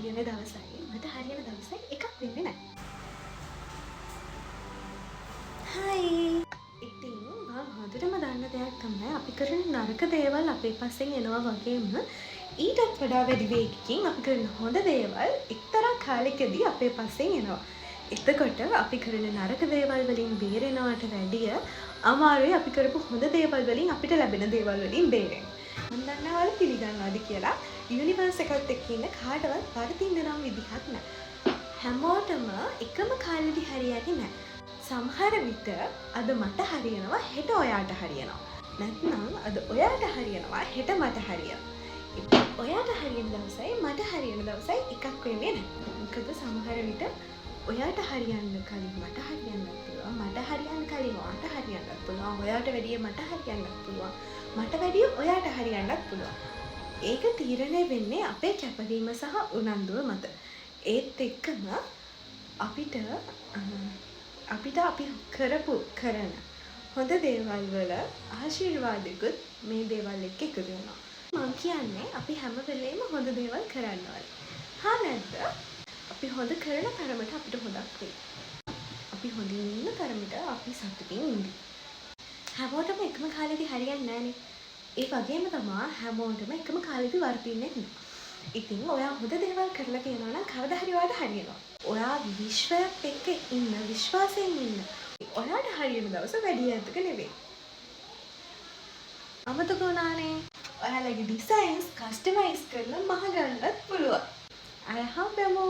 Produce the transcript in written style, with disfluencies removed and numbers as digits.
හරියන දවසයි මට හරියන දවසයි එකක් වෙන්නේ නැහැ. හයි. ඉතින් මම හොඳටම දන්න දෙයක් තමයි අපි කරන නරක දේවල් අපේ පස්සෙන් එනවා වගේම ඊටත් වඩා වැඩි වේගකින් අපි කරන හොඳ දේවල් එක්තරා කාලෙකදී අපේ පස්සෙන් එනවා. එතකොට අපි කරන නරක දේවල් වලින් බේරෙනවට වැඩිය අමාරුයි අපි කරපු හොඳ දේවල් වලින් අපිට ලැබෙන දේවල් වලින් බේරෙන්න. මම දන්නවා ඔයාලා පිළිගන්නවද කියලා යුනිවර්ස් එකත් එක්ක ඉන්න කාටවත් වරදින්න නම් විදිහක් නැහැ. හැමෝටම එකම කාලෙදි හරියන්නේ නැහැ. සමහර විට අද මට හරියනවා හෙට ඔයාට හරියනවා. නැත්නම් අද ඔයාට හරියනවා හෙට මට හරියනවා. ඔයාට හරියන දවසයි මට හරියන දවසයි එකක් වෙන්නේ නැහැ. මොකද සමහර විට ඔයාට හරියන්න කලින් මට හරියන්නත් පුළුවන්. මට හරියන්න කලින් ඔයාට හරියන්නත් පුළුවන්. ඔයාට වැඩිය මට හරියන්නත් පුළුවන්. මට වැඩිය ඔයාට හරියන්නත් පුළුවන්. ඒක තීරණය වෙන්නේ අපේ කැපවීම සහ උනන්දුව මත. ඒත් එක්කම අපිට අපි කරපු කරන හොඳ දේවල් වල ආශිර්වාදිකුත් මේ දේවල් එක්ක එකතු වෙනවා. මම කියන්නේ අපි හැම වෙලේම හොඳ දේවල් කරන්න ඕනේ. හා නැද්ද? අපි හොඳ කරන තරමට අපිට හොඳක් වෙයි. අපි හොඳින් ඉන්න තරමට අපි සතුටින් ඉඳි. හැමෝටම එකම කාලෙදි හරියන්නේ නැහනේ. ඒ වගේම තමයි හැමෝටම එකම කාලෙදි වර්ධින්නේ නැහැ. ඉතින් ඔයා හොඳ දේවල් කරලා තියෙනවා නම් කවදා හරි ඔයාට හරියනවා. ඔයා විශ්වයත් එක්ක ඉන්න විශ්වාසයෙන් ඉන්න. ඔයාට හරියන දවස වැඩි ඈතක නෙවෙයි. අමතක වුණානේ. ඔයාලගේ ඩිසයින්ස් කස්ටමයිස් කරලා මහගන්නත් පුළුවන්. අය හම්බෙමු.